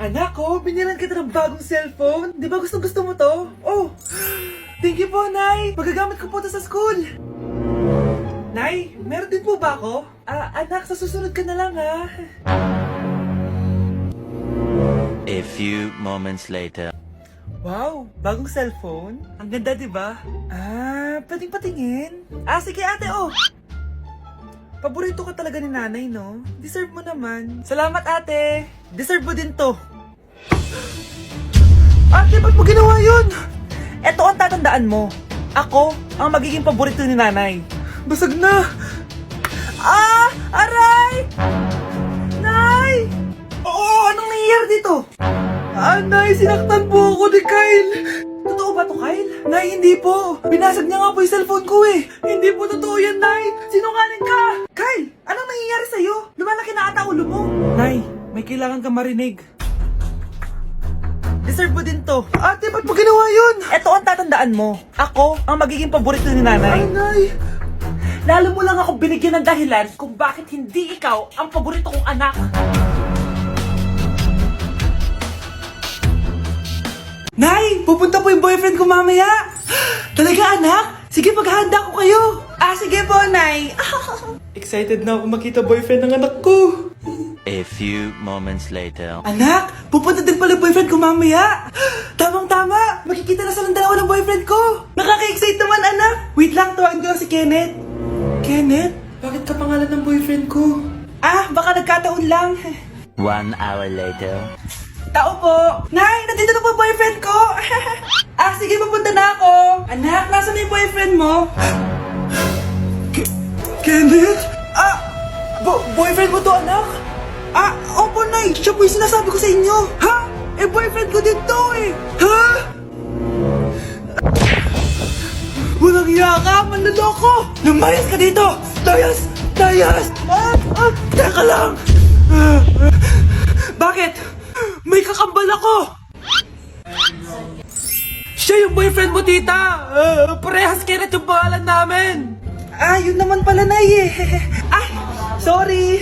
Anak ko, binilan kita ng bagong cellphone. Di ba gusto mo to? Oh, thank you po, Nay. Magagamit ko po to sa school. Nay, meron din po ba ako? Anak, sa susunod ka na lang, ha? A few moments later. Wow, bagong cellphone? Ang ganda, di ba? Pwedeng patingin? Sige ate, oh! Paborito ka talaga ni nanay, no? Deserve mo naman. Salamat, ate! Deserve mo din to. Ate, ba't mo ginawa yun? Eto ang tatandaan mo. Ako ang magiging paborito ni nanay. Basag na! Aray! Nay! Oo, anong nangyayari dito? Nay, sinaktan po ako ni Kyle. Totoo ba to, Kyle? Nay, hindi po. Binasag niya nga po yung cellphone ko eh. Hindi po totoo yan, Nay. Sinungaling ka. Kyle, anong nangyayari sa'yo? Lumalaki na ata ulo mo. Nay, may kailangan kang marinig. Deserve mo din to. Ate, ba't mo ginawa yun? Eto ang tatandaan mo. Ako ang magiging paborito ni nanay. Nay. Lalo mo lang ako binigyan ng dahilan kung bakit hindi ikaw ang paborito kong anak. Nay! Pupunta po yung boyfriend ko mamaya! Talaga, anak? Sige, paghahanda ko kayo! Sige po, Nay! Excited na ako makita boyfriend ng anak ko! A few moments later. Anak! Pupunta din pala yung boyfriend ko mamaya! Tamang-tama! Makikita na sa ng dalawa ng boyfriend ko! Nakaka-excite naman, anak! Wait lang, tawagin ko lang si Kenneth. Kenneth? Bakit ka pangalan ng boyfriend ko? Baka nagkataon lang. 1 hour later. Tao po! Nay, nandito na po boyfriend ko! Sige, pupunta na ako! Anak, nasa na yung boyfriend mo? Kenneth? Boyfriend mo to, anak? Opo, Nay! Siya po yung sinasabi ko sa inyo! Ha? Boyfriend ko din to eh! Ha? Walang iya ka! Manloloko! Lumayas ka dito! Layas! Layas! Teka lang! Bakit? May kakambal ako! Siya yung boyfriend mo, tita! Parehas Kenneth yung pangalan namin! Yun naman pala, Nay eh! Sorry!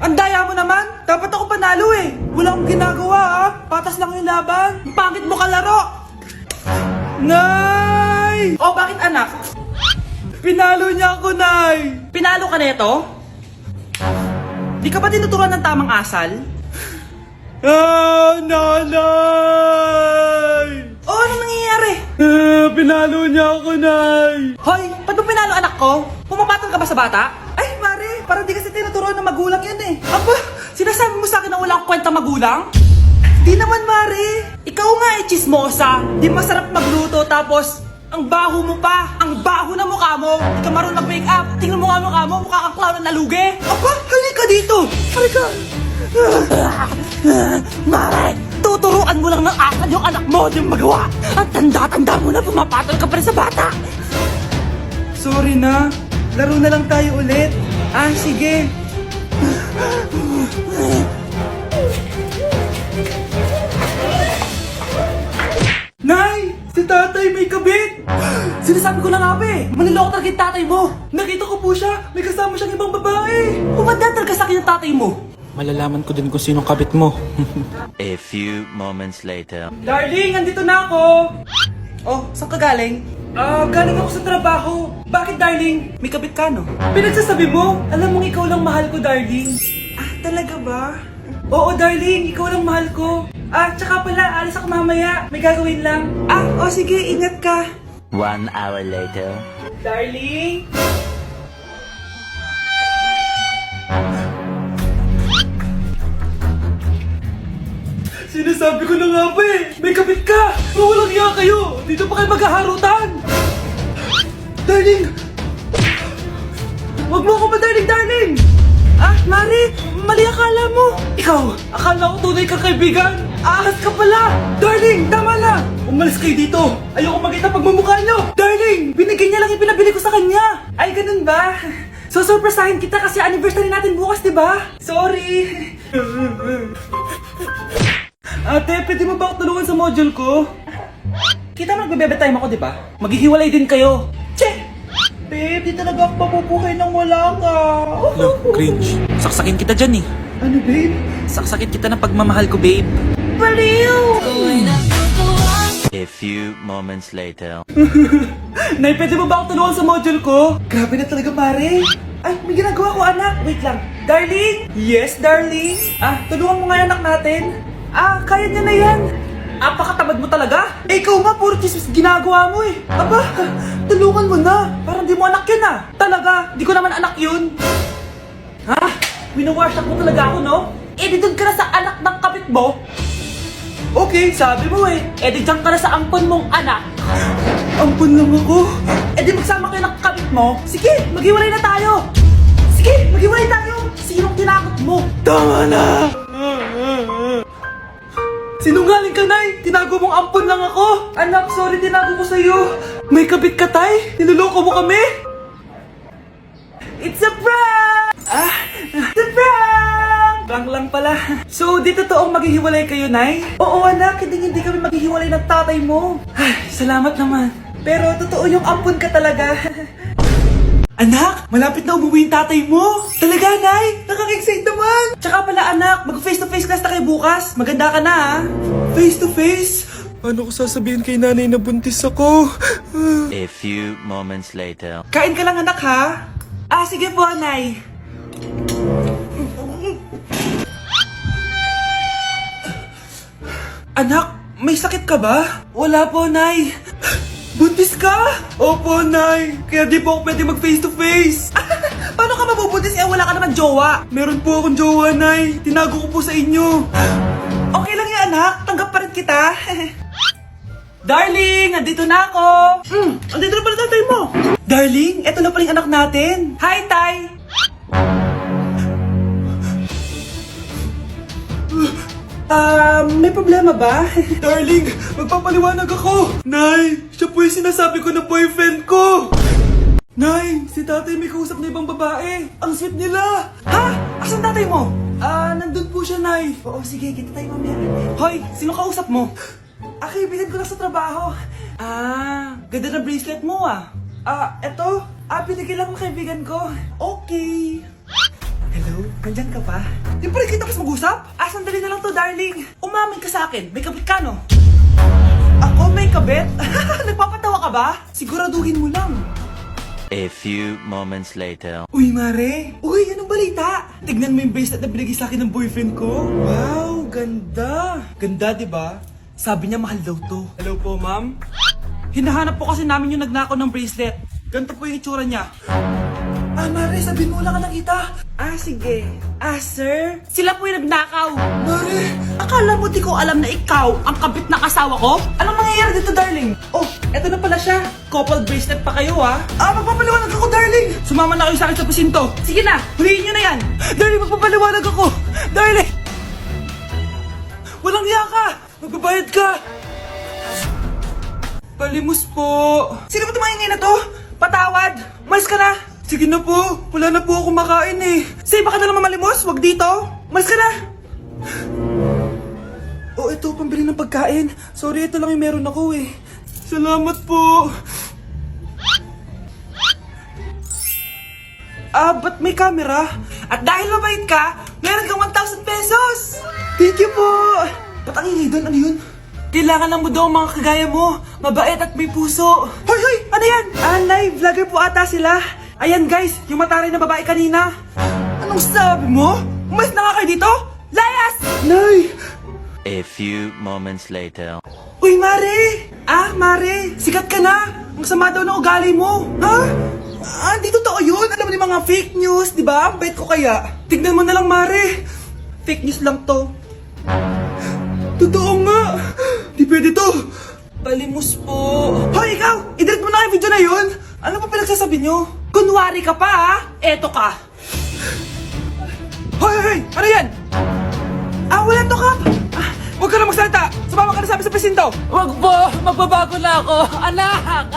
Ang daya mo naman! Dapat ako panalo eh! Wala akong ginagawa Patas lang yung laban! Pangit mo kalaro! Nay! Bakit anak? Pinalo niya ako, Nay! Pinalo ka neto? Di ka ba tinuturuan ng tamang asal? Nanay! Anong nangyayari? Pinalo niya ako, Nay! Hoy, ba't mo pinalo anak ko? Pumapatol ka ba sa bata? Mare, parang di kasi tinuturuan ng magulang yan eh. Sinasabi mo sa akin na wala akong kwenta magulang? Di naman, Mare. Ikaw nga chismosa. Di masarap magluto tapos ang baho mo pa. Ang baho na mukha mo. Di ka marunong mag-make up. Tingnan mo nga mukha mo. Mukha kang clown na nalugi. Halika dito. Halika. Mare, tuturuan mo lang ng asal yung anak mo. Di mo magawa. Ang tanda-tanda mo na pumapatol ka pa rin sa bata. Sorry na. Laro na lang tayo ulit. Sige. Nay! Si tatay may kabit! Sinasabi ko na nga ba maniloko talaga yung tatay mo! Nakita ko po siya! May kasama siyang ibang babae! Umanda talaga sa akin yung tatay mo! Malalaman ko din kung sinong kabit mo. A few moments later. Darling, andito na ako! Saan ka galing? Galing ako sa trabaho. Bakit, darling? May kabit ka, no? Pinagsasabi mo? Alam mong ikaw lang mahal ko, darling. Talaga ba? Oo, darling. Ikaw lang mahal ko. Tsaka pala, alis ako mamaya. May gagawin lang. Sige. Ingat ka. 1 hour later. Darling? Sinasabi ko na nga ba may kabit ka! Mawalang iya kayo! Dito pa kayo maghaharutan! Darling! Huwag mo ako ba, darling! Mari! Mali akala mo! Ikaw! Akala ko tunay kang kaibigan! Ahas ka pala! Darling! Tama na! Umalis kayo dito! Ayoko makita pagmumukha nyo! Darling! Binigay niya lang yung pinabili ko sa kanya! Ay, ganun ba? So, surpresahin kita kasi anniversary natin bukas, diba? Sorry! Ate, pwede mo ba ako tulungan sa module ko? Kita mo nagbebebe time ako, diba? Maghihiwalay din kayo. Che! Babe, di talaga ako mapupuhay nang wala ka. Cringe. Saksakin kita dyan eh. Ano, babe? Sakit kita ng pagmamahal ko, babe. Baliw! A few moments later. Nay, pwede mo ba akong tulungan sa module ko? Grabe na talaga, pare. Ay, may ginagawa ko, anak. Wait lang. Darling? Yes, darling? Tulungan mo nga yung anak natin. Kaya niya na yan. Apakatamad mo talaga. Ikaw nga, puro chismis ginagawa mo eh. Aba, tulungan mo na. Parang di mo anak yun Talaga, di ko naman anak yun. Winawash up mo talaga ako, no? Di doon ka na sa anak ng kapit mo. Okay, sabi mo eh. Di dyan ka na sa ampon mong anak. Ampon lang ako? Di magsama kayo ng kapit mo. Sige, maghiwalay na tayo. Sige, maghiwalay tayo. Sinong tinakot mo? Tama na! Sinungaling ka, Nay! Tinago mong ampon lang ako! Anak, sorry, tinago ko sa'yo! May kabit ka, Tay? Niloloko mo kami? It's a prank! It's a prank! Prank lang pala. So, di totoong maghihiwalay kayo, Nay? Oo, anak, hindi kami maghihiwalay ng tatay mo. Ay, salamat naman. Pero totoo yung ampon ka talaga. Anak, malapit na umuwi yung tatay mo. Talaga, Nay? Nakaka-excite naman. Tsaka pala, anak, mag-face-to-face class na kayo bukas. Maganda ka na, ha? Face-to-face? Paano ko sasabihin kay nanay na buntis ako? A few moments later. Kain ka lang, anak, ha? Sige po, Nay. Anak, may sakit ka ba? Wala po, Nay. Buntis ka? Opo, Nay. Kaya di po ako pwede mag face to face. Paano ka mabubuntis? Wala ka naman jowa. Meron po akong jowa, Nay. Tinago ko po sa inyo. Okay lang yan, anak. Tanggap pa rin kita. Darling, nandito na ako. Andito na pala tatay mo. Darling, eto na pala yung anak natin. Hi, Tay. May problema ba? Darling, magpapaliwanag ako. Nay, siya po yung sinasabi ko na boyfriend ko. Nay, si tatay may kausap na ibang babae. Ang sweet nila. Ha? Asan tatay mo? Nandun po siya, Nay. Oo, sige, kita tayo mamaya. Hoy, sino kausap mo? Kaibigan ko lang sa trabaho. Ganda na bracelet mo eto. Binigay lang ng kaibigan ko. Okay. Hello? Nandyan ka pa? Di pa rin kita kasi mag-usap? Sandali na lang to, darling. Umamin ka sa akin. May kabit ka, no? Ako may kabit? Nagpapatawa ka ba? Siguraduhin mo lang. A few moments later. Uy, Mare! Uy, anong balita? Tignan mo yung bracelet na binigay sa akin ng boyfriend ko. Wow, ganda! Ganda, di ba? Sabi niya mahal daw to. Hello po, ma'am? Hinahanap po kasi namin yung nagnakaw ng bracelet. Ganito po yung itsura niya. Mare, sabihin mo lang ka nakita. Sige. Sir? Sila po yung nagnakaw. Mare! Akala mo di ko alam na ikaw ang kabit na kasawa ko? Anong mangyayari dito, darling? Oh, eto na pala siya. Couple bracelet pa kayo, magpapaliwanag ako, darling. Sumama na kayo sa akin sa presinto. Sige na, huliin nyo na yan. Darling, magpapaliwanag ako. Darling! Walang hiya ka! Magbabayad ka! Palimos po. Sino ba tumahingay na to? Patawad! Malis ka na! Sige na po, wala na po ako makain eh. Say, baka na lang mamalimos, wag dito. Malis ka na! Ito, pambili ng pagkain. Sorry, ito lang yung meron ako eh. Salamat po. Ba't may camera? At dahil mabait ka, meron kang 1,000 pesos! Thank you po! Ba't ang ingay doon? Ano yun? Kailangan lang mo daw ang mga kagaya mo. Mabait at may puso. Hoy! Ano yan? Live vlogger po ata sila. Ayan guys, yung mataray na babae kanina. Anong sabi mo? Umalis na nga kayo dito? Layas! Nay! A few moments later. Uy, Mare! Mare, sikat ka na! Ang sama daw ng ugali mo! Di totoo yun! Alam mo yung mga fake news, di ba? Ang bait ko kaya. Tignan mo na lang, Mare! Fake news lang to. Totoo nga! Di pwede to! Palimos po! Hoy, ikaw! I-delete mo na yung video na yun! Ano pa pinagsasabi nyo? Kunwari ka pa, Eto ka! Hoy! Ano yan? Wala to, Kap! Huwag ka na magsalita! Sumama ka na sa amin sa presinto! Huwag po! Magbabago na ako! Anak!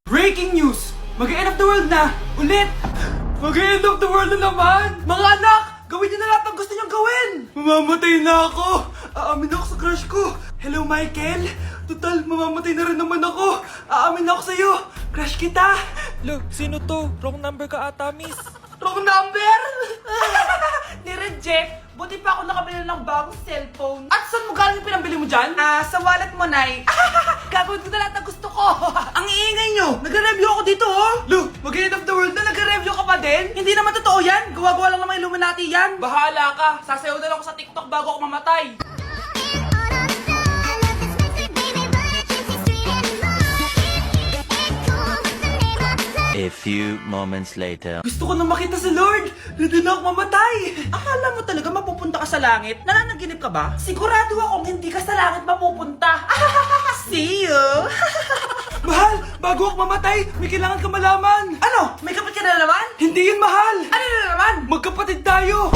Breaking news! Mag-end of the world na! Ulit! Mag-end of the world na naman! Mga anak! Gawin niyo na lahat ng gusto niyong gawin! Mamamatay na ako! Aamin ako sa crush ko! Hello, Michael! Total, mamamatay na rin naman ako! Aamin ako sa'yo! Crush kita! Look, sino to? Wrong number ka ata, miss. Wrong number! Ni-reject! Buti pa ako nakabili ng bagong cellphone. At saan mo galing yung pinambili mo dyan? Sa wallet mo, Nay. Gagawin ko na lahat ng gusto ko. Ang iingay nyo. Nagre-review ako dito, oh. Lu, mag-end of the world na nagre-review ka pa din? Hindi naman totoo yan. Gawa-gawa lang naman Illuminati yan. Bahala ka. Sasayaw na lang ako sa TikTok bago ako mamatay. A few moments later. Gusto ko na makita si Lord. Ready na ako mamatay. Akala mo talaga mapupunta ka sa langit? Nananaginip ka ba? Sigurado akong hindi ka sa langit mapupunta. See you. Mahal, bago ako mamatay, may kailangan ka malaman. Ano? May kapatid ka na naman? Hindi yun, mahal. Ano na naman? Magkapatid tayo.